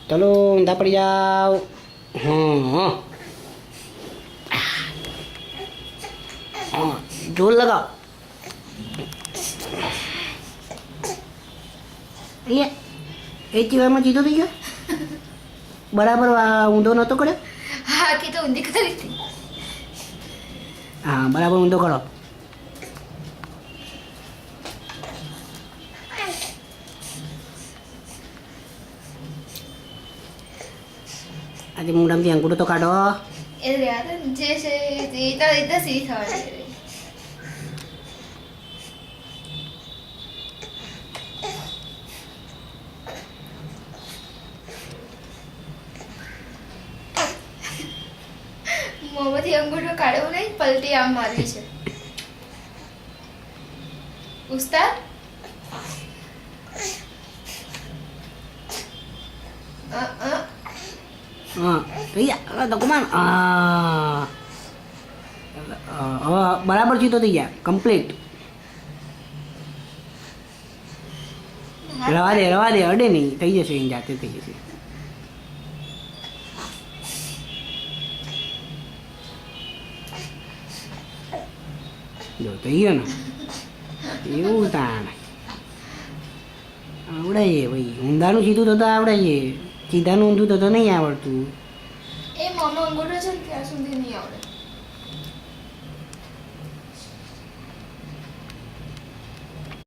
ચલો ઊંધા પડી જાઓ. હા હા જોર લગાવો. અહીંયા એ ચીવામાં જીતો થઈ ગયો. બરાબર ઊંધો નહોતો કર્યો. હા કે તો ઊંધી કરી હતી. હા બરાબર ઊંધો કરો. આજે મોઢામાંથી અંગૂઠો તો કાઢો. એ રહ્યા તો જે છે એ તો રીતે સી થવાની. મોંમાંથી અંગૂઠો કાઢવો નહીં, પલટી આમ મારવી છે. ઉસ્તાદ હા થઈ ગયા તો કમાન. હવે બરાબર જીતો થઈ ગયા કમ્પ્લીટ. રવા દે અડે નહીં, થઈ જશે એની જાતે થઈ જશે. જો થઈ ગયો ને એવું તાણ આવડાઈએ ભાઈ. ઊંધાનું સીધું થતા આવડાઈએ, સીધાનું ઊંધું થતા નહીં આવડતું. એ મોંમાં અંગૂઠો છે ને ત્યાં સુધી નહીં આવડે.